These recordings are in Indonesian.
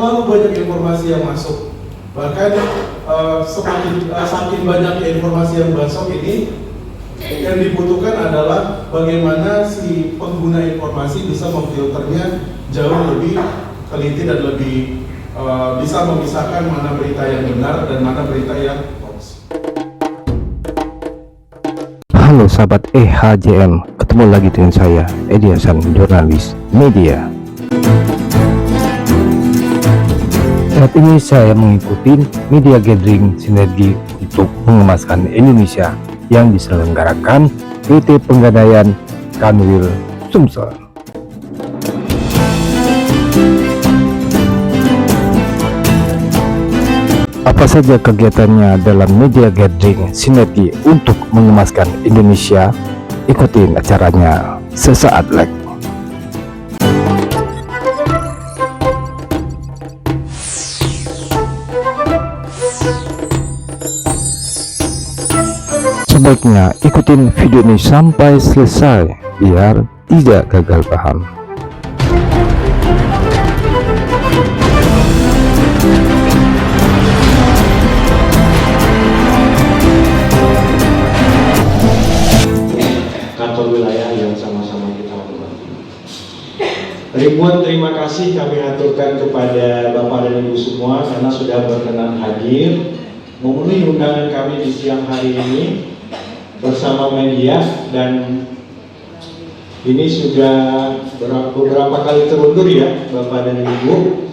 terlalu banyak informasi yang masuk. Bahkan saking banyaknya informasi yang masuk ini, yang dibutuhkan adalah bagaimana si pengguna informasi bisa memfilternya jauh lebih teliti dan lebih bisa memisahkan mana berita yang benar dan mana berita yang hoax. Halo sahabat EHJM, ketemu lagi dengan saya Edi Hasan, jurnalis media. Saat ini saya mengikuti media gathering sinergi untuk mengemaskan Indonesia yang diselenggarakan PT Penggadaian Kanwil Sumsel. Apa saja kegiatannya dalam media gathering sinergi untuk mengemaskan Indonesia? Ikutin acaranya sesaat lagi. Sebaiknya ikutin video ini sampai selesai biar tidak gagal paham. Kantor wilayah yang sama-sama kita hormati. Ribuan terima kasih kami aturkan kepada Bapak dan Ibu semua karena sudah berkenan hadir memenuhi undangan kami di siang hari ini bersama media, dan ini sudah beberapa kali terundur ya Bapak dan Ibu.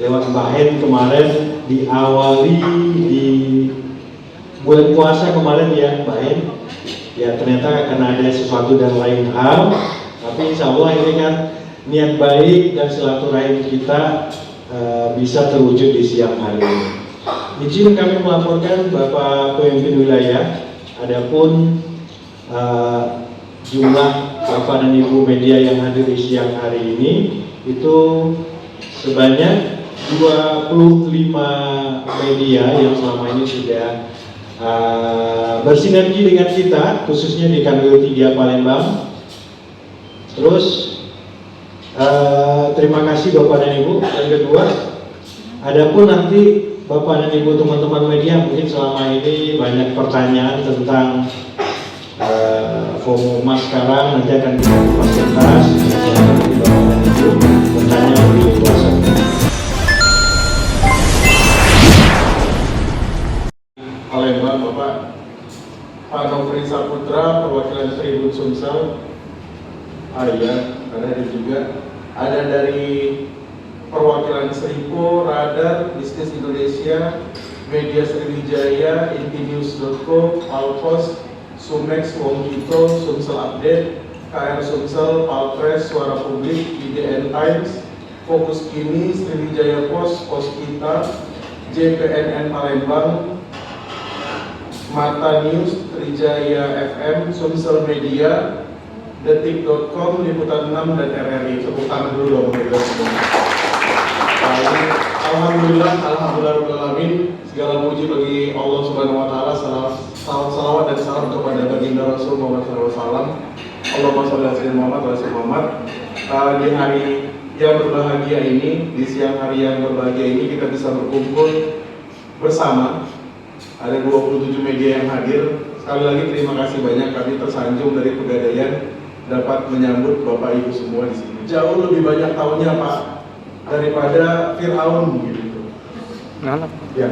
Lewat Mbak Hen kemarin diawali di bulan puasa kemarin ya Mbak Hen. Ya ternyata akan ada sesuatu dan lain hal, tapi insya Allah ini kan niat baik dan silaturahim kita bisa terwujud di siang hari ini. Izin kami melaporkan Bapak Pemimpin Wilayah, adapun jumlah Bapak dan Ibu media yang hadir di siang hari ini itu sebanyak 25 media yang selama ini sudah bersinergi dengan kita, khususnya di Kanwil 3 Palembang. Terus terima kasih Bapak dan Ibu. Yang kedua, adapun nanti Bapak dan Ibu teman-teman media mungkin selama ini banyak pertanyaan tentang FOMO sekarang, nanti akan kita fasilitasi nanti Bapak dan Ibu bertanya lebih luas. Palembang, Bapak Pak Nofri Saputra, perwakilan Tribun Sumsel. Iya, ada juga. Ada dari perwakilan Seripo, Radar, Bisnis Indonesia, Media Sriwijaya, Intinews.co, Alpos, Sumex, Wongkito, Sumsel Update, KR Sumsel, Palpres, Suara Publik, IDN Times, Fokus Kini, Sriwijaya Pos, Pos Kita, JPNN Palembang, Mata News, Trijaya FM, Sumsel Media, Detik.com, Liputan 6, dan RRI. Tepuk tangan dulu dong. Alhamdulillahirrahmanirrahim. Segala puji bagi Allah Subhanahu Wa Taala. Salawat dan salam kepada baginda Rasul Muhammad SAW. Allahumma sholli ala sayyidina Muhammad wa ala Muhammad. Di hari yang berbahagia ini, di siang hari yang berbahagia ini, kita bisa berkumpul bersama. Ada 27 media yang hadir. Sekali lagi terima kasih banyak, kami tersanjung dari Pegadaian dapat menyambut Bapak Ibu semua di sini. Jauh lebih banyak tahunnya Pak daripada Fir'aun gitu. Ya,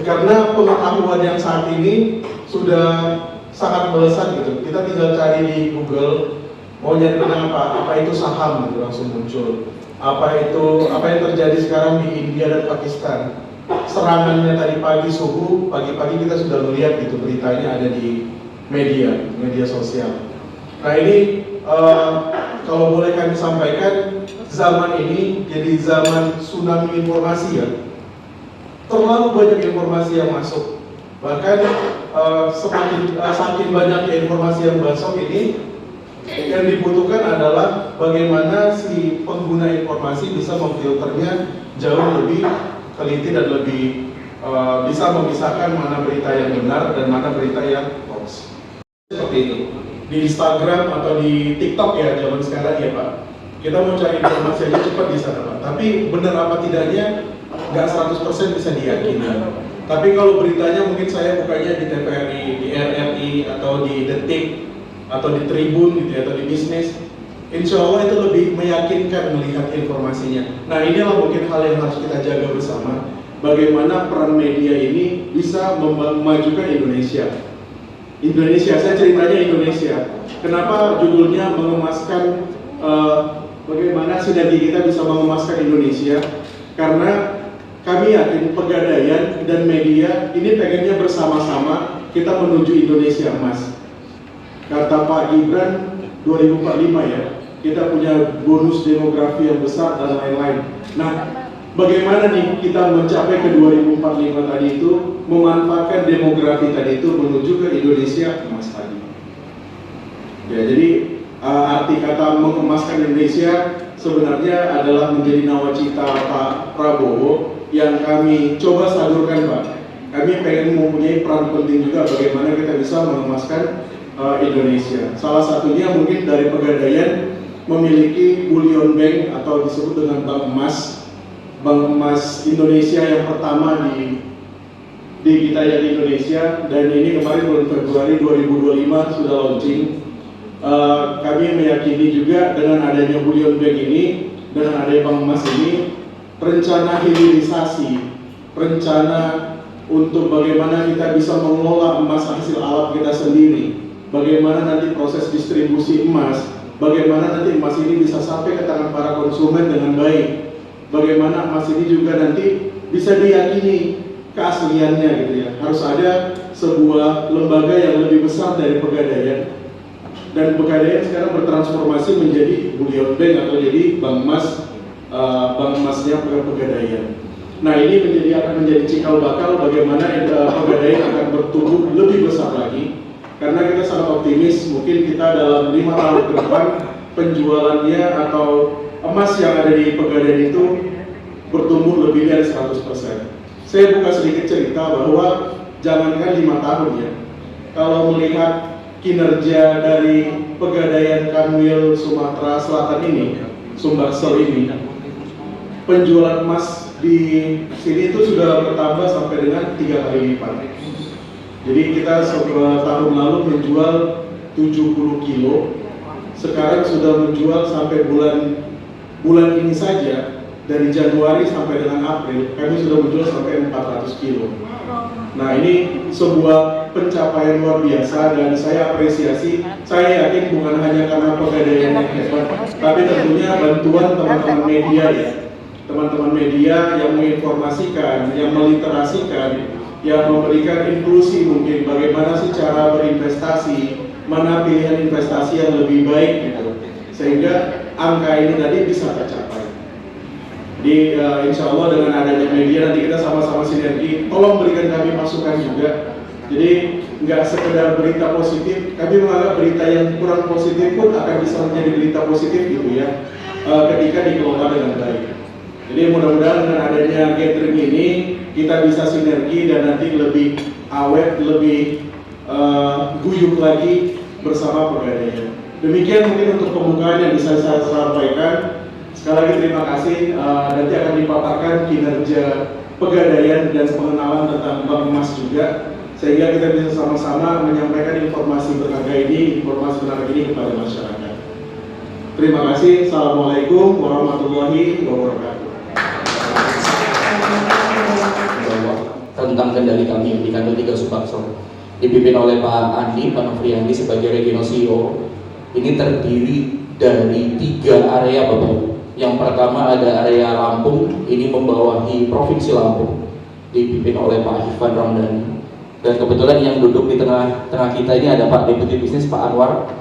karena pengetahuan yang saat ini sudah sangat melesat gitu. Kita tinggal cari di Google, mau nyari tentang apa itu saham gitu, langsung muncul. Apa yang terjadi sekarang di India dan Pakistan. Serangannya tadi pagi subuh, pagi-pagi kita sudah melihat gitu beritanya ada di media sosial. Nah ini kalau boleh kami sampaikan, zaman ini jadi zaman tsunami informasi ya. Terlalu banyak informasi yang masuk. Bahkan saking banyaknya informasi yang masuk ini, yang dibutuhkan adalah bagaimana si pengguna informasi bisa memfilternya jauh lebih teliti dan lebih bisa memisahkan mana berita yang benar dan mana berita yang hoax. Seperti itu. Di Instagram atau di TikTok ya zaman sekarang ya Pak. Kita mau cari informasi aja cepat di sana Pak. Tapi benar apa tidaknya nggak 100% bisa diyakini. Tapi kalau beritanya mungkin saya bukanya di TVRI, di RRI, atau di Detik, atau di Tribun gitu ya, atau di Bisnis, insya Allah itu lebih meyakinkan melihat informasinya. Nah inilah mungkin hal yang harus kita jaga bersama. Bagaimana peran media ini bisa memajukan Indonesia. Indonesia, saya ceritanya Indonesia. Kenapa judulnya mengemaskan, bagaimana sinergi kita bisa mengemaskan Indonesia? Karena kami yakin Pegadaian dan media ini pengennya bersama-sama kita menuju Indonesia emas. Kata Pak Gibran 2045 ya, kita punya bonus demografi yang besar dan lain-lain. Nah, bagaimana nih kita mencapai ke 2045 tadi itu, memanfaatkan demografi tadi itu menuju ke Indonesia emas tadi. Ya, jadi arti kata mengemaskan Indonesia sebenarnya adalah menjadi nawacita Pak Prabowo yang kami coba salurkan Pak. Kami pengen mempunyai peran penting juga bagaimana kita bisa mengemaskan Indonesia. Salah satunya mungkin dari Pegadaian memiliki bullion bank atau disebut dengan bank emas Indonesia yang pertama di kita yang di Indonesia, dan ini kemarin bulan Februari 2025 sudah launching. Kami meyakini juga dengan adanya bullion bank ini, dengan adanya bank emas ini, rencana hilirisasi, rencana untuk bagaimana kita bisa mengelola emas hasil alam kita sendiri, bagaimana nanti proses distribusi emas, bagaimana nanti emas ini bisa sampai ke tangan para konsumen dengan baik, bagaimana emas ini juga nanti bisa diyakini keasliannya gitu ya. Harus ada sebuah lembaga yang lebih besar dari Pegadaian, dan Pegadaian sekarang bertransformasi menjadi bullion bank atau jadi bank emasnya Pegadaian. Nah ini akan menjadi cikal bakal bagaimana Pegadaian akan bertumbuh lebih besar lagi, karena kita sangat optimis mungkin kita dalam 5 tahun ke depan penjualannya atau emas yang ada di Pegadaian itu bertumbuh lebih dari 100%. Saya buka sedikit cerita bahwa jangankan 5 tahun ya, kalau melihat kinerja dari Pegadaian Kanwil Sumatera Selatan ini, Sumbaksel ini, penjualan emas di sini itu sudah bertambah sampai dengan 3 kali lipat. Jadi kita tahun lalu menjual 70 kilo, sekarang sudah menjual sampai bulan ini saja, dari Januari sampai dengan April, kami sudah menjual sampai 400 kilo. Nah ini sebuah pencapaian luar biasa dan saya apresiasi. Saya yakin bukan hanya karena Pegadaian yang hebat, tapi tentunya bantuan teman-teman media ya. Teman-teman media yang menginformasikan, yang meliterasikan, yang memberikan inklusi mungkin bagaimana sih cara berinvestasi, mana pilihan investasi yang lebih baik gitu, sehingga angka ini tadi bisa tercapai. Jadi insya Allah dengan adanya media nanti kita sama-sama sinergi, tolong berikan kami masukan juga. Jadi nggak sekedar berita positif, kami menganggap berita yang kurang positif pun akan bisa menjadi berita positif gitu ya, ketika dikelola dengan baik. Jadi mudah-mudahan dengan adanya gathering ini kita bisa sinergi dan nanti lebih awet, lebih guyup lagi bersama Pegadaian. Demikian mungkin untuk pembukaan yang bisa saya sampaikan. Sekali lagi terima kasih. Nanti akan dipaparkan kinerja Pegadaian dan pengenalan tentang bank emas juga, sehingga kita bisa sama-sama menyampaikan informasi berharga ini, kepada masyarakat. Terima kasih. Assalamualaikum warahmatullahi wabarakatuh. Tentang kendali kami di kantor 3 Sumbaksel dipimpin oleh Pak Andi, Pak Nofriandi sebagai Regional CEO. Ini terdiri dari 3 area Bapak. Yang pertama ada area Lampung, ini membawahi Provinsi Lampung, dipimpin oleh Pak Hifan Ramdhani. Dan kebetulan yang duduk di tengah kita ini ada Pak Deputi Bisnis Pak Anwar.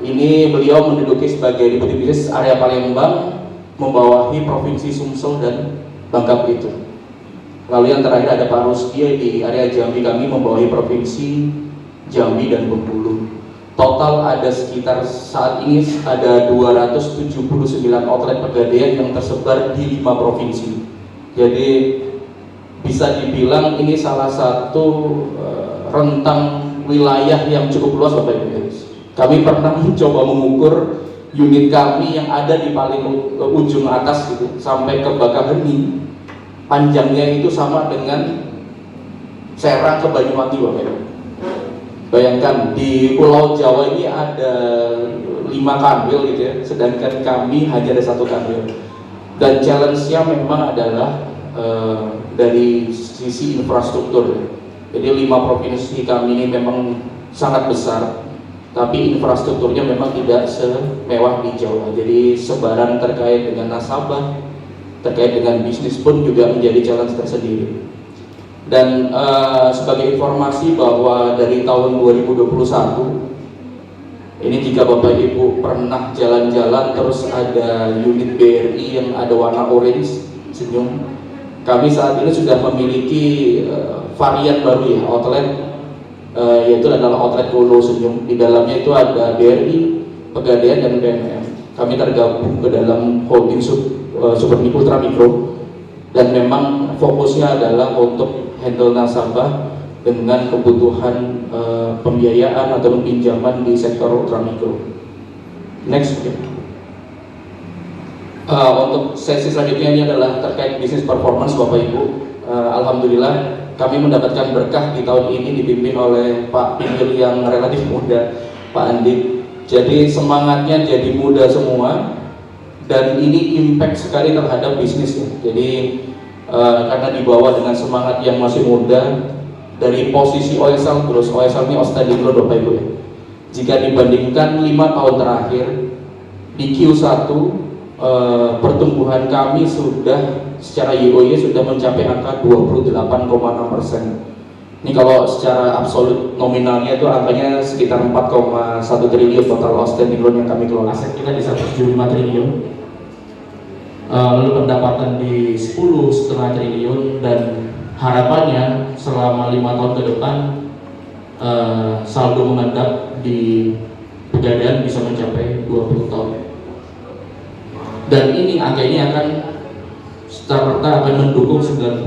Ini beliau menduduki sebagai Deputi Bisnis area Palembang, membawahi Provinsi Sumsel dan Bangka Belitung. Lalu yang terakhir ada Pak Rusdi di area Jambi, kami membawahi Provinsi Jambi dan Bengkulu. Total ada sekitar saat ini ada 279 outlet Pegadaian yang tersebar di 5 provinsi. Jadi bisa dibilang ini salah satu rentang wilayah yang cukup luas Bapak Ibu. Kami pernah mencoba mengukur unit kami yang ada di paling ujung atas gitu sampai ke Bakaheni, panjangnya itu sama dengan Serang ke Banyuwangi, Bapak Ibu. Bayangkan di Pulau Jawa ini ada 5 kanwil gitu ya, sedangkan kami hanya ada 1 kanwil. Dan challenge-nya memang adalah dari sisi infrastruktur. Jadi 5 provinsi kami ini memang sangat besar, tapi infrastrukturnya memang tidak semewah di Jawa. Jadi sebaran terkait dengan nasabah, terkait dengan bisnis pun juga menjadi challenge tersendiri. Dan sebagai informasi bahwa dari tahun 2021 ini, jika Bapak Ibu pernah jalan-jalan terus ada unit BRI yang ada warna orange senyum, kami saat ini sudah memiliki varian baru ya, outlet, yaitu adalah outlet Kulo Senyum. Di dalamnya itu ada BRI, Pegadaian, dan BMM. Kami tergabung ke dalam holding Super Ultra Mikro, dan memang fokusnya adalah untuk handle nasabah dengan kebutuhan pembiayaan atau pinjaman di sektor ultra mikro. Next, untuk sesi selanjutnya ini adalah terkait bisnis performance, Bapak Ibu. Alhamdulillah kami mendapatkan berkah di tahun ini dipimpin oleh Pak Pinggir yang relatif muda, Pak Andi. Jadi semangatnya jadi muda semua, dan ini impact sekali terhadap bisnisnya. Jadi karena dibawa dengan semangat yang masih muda, dari posisi OSL terus, OSL ini outstanding loan, Bapak Ibu ya. Jika dibandingkan 5 tahun terakhir di Q1, pertumbuhan kami sudah secara YoY sudah mencapai angka 28,6%. Ini kalau secara absolut nominalnya itu angkanya sekitar 4,1 triliun total outstanding loan yang kami kelola. Aset kita di 175 triliun. Lalu pendapatan di 10,5 triliun, dan harapannya selama 5 tahun ke depan saldo mengendap di Pegadaian bisa mencapai 20 tahun. Dan ini angka ini akan serta akan mendukung 90%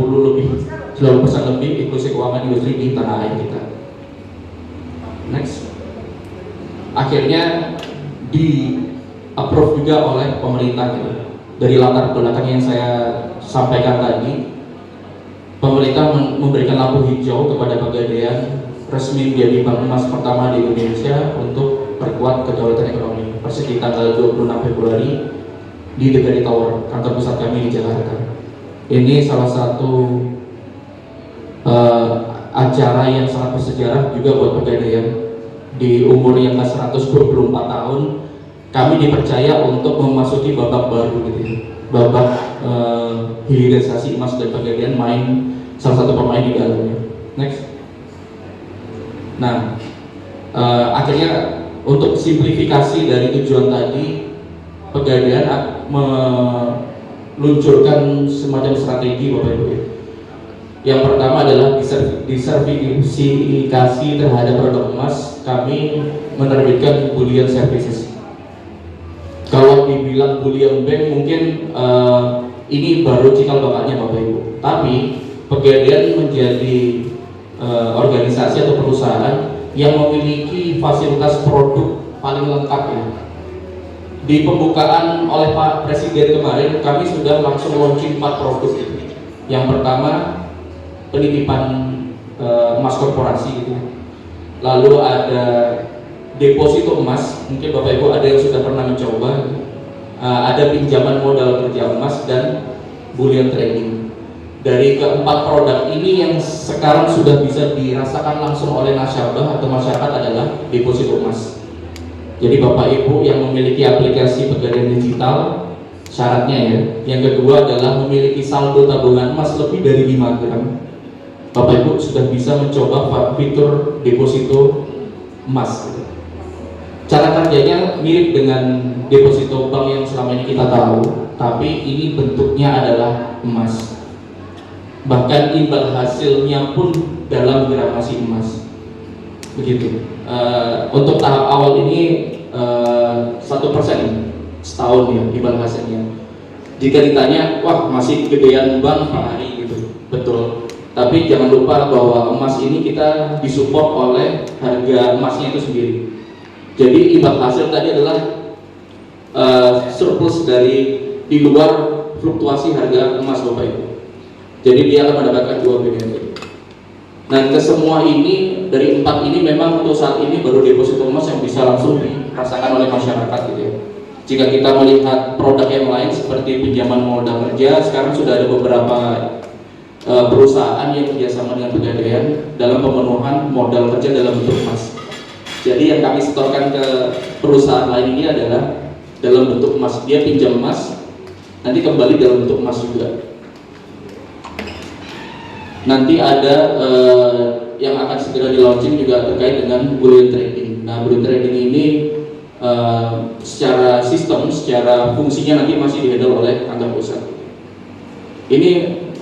lebih inklusi keuangan industri di tanah air kita. Next. Akhirnya di approve juga oleh pemerintah gitu. Dari latar belakang yang saya sampaikan tadi, pemerintah memberikan lampu hijau kepada Pegadaian resmi menjadi bank emas pertama di Indonesia untuk perkuat kedaulatan ekonomi. Persis di tanggal 26 Februari di Degari Tower, kantor pusat kami di Jakarta. Ini salah satu acara yang sangat bersejarah juga buat Pegadaian. Di umur yang 124 tahun, kami dipercaya untuk memasuki babak baru gitu ya. Babak hilirisasi emas, dan Pegadaian main salah satu pemain di dalamnya. Next. Nah, akhirnya untuk simplifikasi dari tujuan tadi, Pegadaian meluncurkan semacam strategi, Bapak Ibu. Yang pertama adalah disertifikasi terhadap produk emas. Kami menerbitkan bullion services. Kalau dibilang bullion bank mungkin ini baru cikal bakalnya, Bapak Ibu. Tapi Pegadaian menjadi organisasi atau perusahaan yang memiliki fasilitas produk paling lengkap ya. Di pembukaan oleh Pak Presiden kemarin, kami sudah langsung launching 4 produk gitu. Yang pertama penitipan emas korporasi gitu. Lalu ada deposito emas, mungkin Bapak Ibu ada yang sudah pernah mencoba. Ada pinjaman modal kerja emas, dan bullion trading. Dari keempat produk ini yang sekarang sudah bisa dirasakan langsung oleh nasabah atau masyarakat adalah deposito emas. Jadi Bapak Ibu yang memiliki aplikasi Pegadaian Digital, syaratnya ya. Yang kedua adalah memiliki saldo tabungan emas lebih dari 5 gram. Bapak Ibu sudah bisa mencoba fitur deposito emas. Cara kerjanya mirip dengan deposito bank yang selama ini kita tahu, tapi ini bentuknya adalah emas. Bahkan imbal hasilnya pun dalam gramasi emas. Begitu. Untuk tahap awal ini 1% setahun ya imbal hasilnya. Jika ditanya, wah masih gedean bank Pak Hari gitu, betul. Tapi jangan lupa bahwa emas ini kita disupport oleh harga emasnya itu sendiri. Jadi imbal hasil tadi adalah surplus dari di luar fluktuasi harga emas Bapak Ibu. Jadi dia akan mendapatkan 2 benefit. Dan kesemua ini dari 4 ini memang untuk saat ini baru deposito emas yang bisa langsung dirasakan oleh masyarakat gitu ya. Jika kita melihat produk yang lain seperti pinjaman modal kerja, sekarang sudah ada beberapa perusahaan yang kerjasama dengan Pegadaian dalam pemenuhan modal kerja dalam bentuk emas. Jadi yang kami setorkan ke perusahaan lain ini adalah dalam bentuk emas. Dia pinjam emas, nanti kembali dalam bentuk emas juga. Nanti ada yang akan segera di launching juga terkait dengan bullion trading. Nah, bullion trading ini secara sistem, secara fungsinya nanti masih dihandle oleh kantor pusat. Ini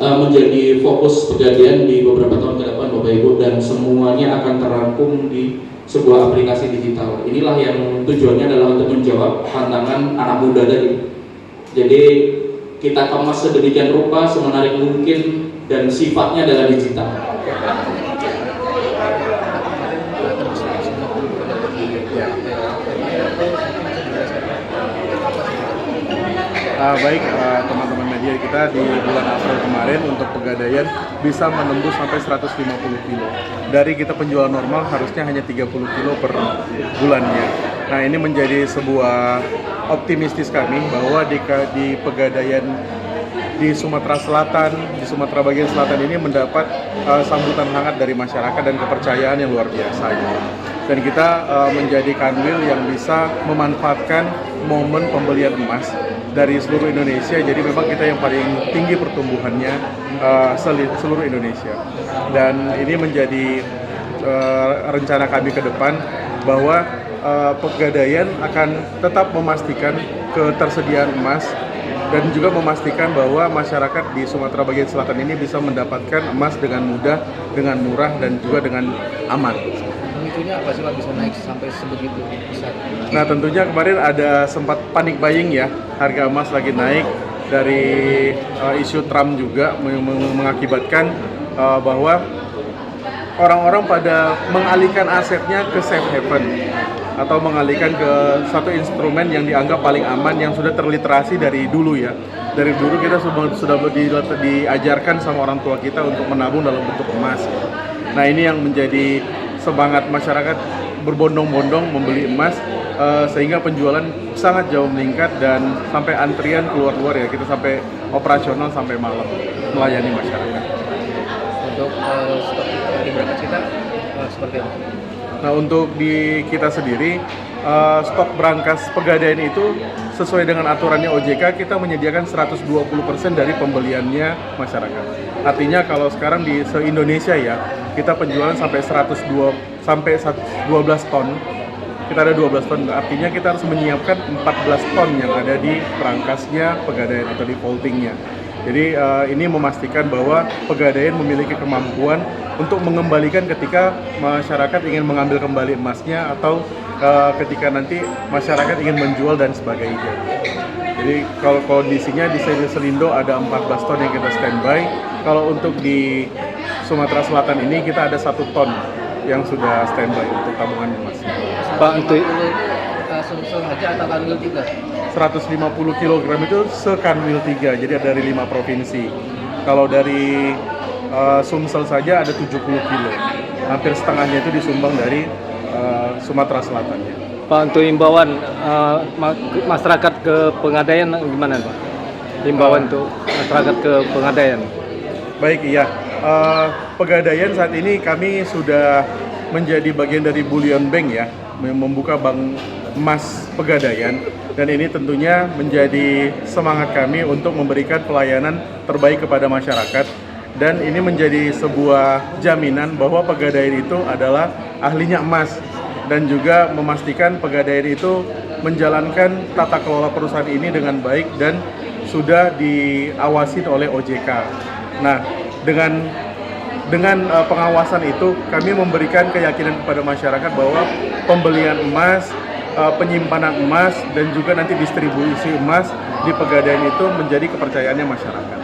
menjadi fokus Pegadaian di beberapa tahun ke depan Bapak Ibu, dan semuanya akan terangkum di sebuah aplikasi digital. Inilah yang tujuannya adalah untuk menjawab tantangan anak muda tadi. Jadi kita kemas sedemikian rupa, semenarik mungkin, dan sifatnya adalah digital. Baik teman-teman media, kita di bulan April kemarin untuk Pegadaian bisa menembus sampai 150 kilo. Dari kita penjualan normal harusnya hanya 30 kilo per bulannya. Nah, ini menjadi sebuah optimistis kami bahwa di Pegadaian di Sumatera Selatan, di Sumatera bagian selatan ini mendapat sambutan hangat dari masyarakat dan kepercayaan yang luar biasa. Dan kita menjadi kanwil yang bisa memanfaatkan momen pembelian emas dari seluruh Indonesia. Jadi memang kita yang paling tinggi pertumbuhannya seluruh Indonesia. Dan ini menjadi rencana kami ke depan bahwa Pegadaian akan tetap memastikan ketersediaan emas dan juga memastikan bahwa masyarakat di Sumatera bagian selatan ini bisa mendapatkan emas dengan mudah, dengan murah, dan juga dengan aman. Pemicunya apa sih Pak bisa naik sampai sebegitu besar? Nah, tentunya kemarin ada sempat panik buying ya, harga emas lagi naik dari isu Trump juga mengakibatkan bahwa orang-orang pada mengalihkan asetnya ke safe haven atau mengalihkan ke satu instrumen yang dianggap paling aman, yang sudah terliterasi dari dulu ya. Dari dulu kita sudah diajarkan sama orang tua kita untuk menabung dalam bentuk emas. Nah, ini yang menjadi semangat masyarakat berbondong-bondong membeli emas, sehingga penjualan sangat jauh meningkat dan sampai antrian keluar-luar ya, kita sampai operasional sampai malam melayani masyarakat. Untuk stok di berangkat kita seperti apa? Nah, untuk di kita sendiri, stok berangkas Pegadaian itu sesuai dengan aturannya OJK, kita menyediakan 120% dari pembeliannya masyarakat. Artinya kalau sekarang di se-Indonesia ya, kita penjualan sampai 12 ton. Kita ada 12 ton, artinya kita harus menyiapkan 14 ton yang ada di berangkasnya Pegadaian atau di vaultingnya. Jadi ini memastikan bahwa Pegadaian memiliki kemampuan untuk mengembalikan ketika masyarakat ingin mengambil kembali emasnya atau ketika nanti masyarakat ingin menjual dan sebagainya. Jadi kalau kondisinya di Selindo ada 14 ton yang kita standby. Kalau untuk di Sumatera Selatan ini kita ada 1 ton yang sudah standby untuk tabungan emas. Pak, untuk Sumsel aja atau kanwil 3? 150 kg itu sekanwil 3, jadi ada dari 5 provinsi. Kalau dari Sumsel saja ada 70 kilo, hampir setengahnya itu disumbang dari Sumatera Selatannya. Pak, untuk imbauan masyarakat ke Pegadaian gimana Pak? Imbauan untuk masyarakat ke Pegadaian. Baik, iya. Pegadaian saat ini kami sudah menjadi bagian dari Bullion Bank ya, membuka bank emas Pegadaian, dan ini tentunya menjadi semangat kami untuk memberikan pelayanan terbaik kepada masyarakat, dan ini menjadi sebuah jaminan bahwa Pegadaian itu adalah ahlinya emas, dan juga memastikan Pegadaian itu menjalankan tata kelola perusahaan ini dengan baik dan sudah diawasi oleh OJK. Nah, dengan pengawasan itu kami memberikan keyakinan kepada masyarakat bahwa pembelian emas, penyimpanan emas, dan juga nanti distribusi emas di Pegadaian itu menjadi kepercayaannya masyarakat.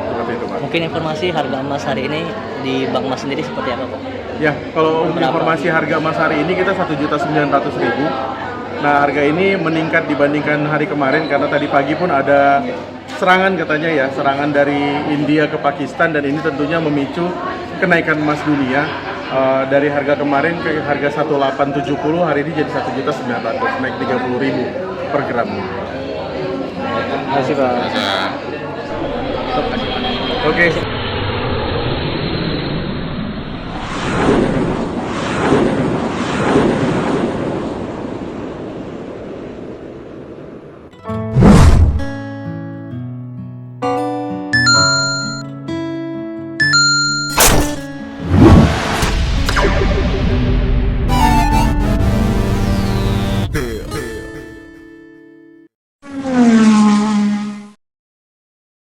Seperti itu, Pak. Mungkin informasi harga emas hari ini di Bank Emas sendiri seperti apa, Pak? Ya, kalau untuk informasi harga emas hari ini kita 1.900.000. Nah, harga ini meningkat dibandingkan hari kemarin karena tadi pagi pun ada serangan katanya ya, serangan dari India ke Pakistan, dan ini tentunya memicu kenaikan emas dunia. Dari harga kemarin ke harga 1870, hari ini jadi 1.900.000, naik 30.000 per gram. Terima kasih Pak. Oke.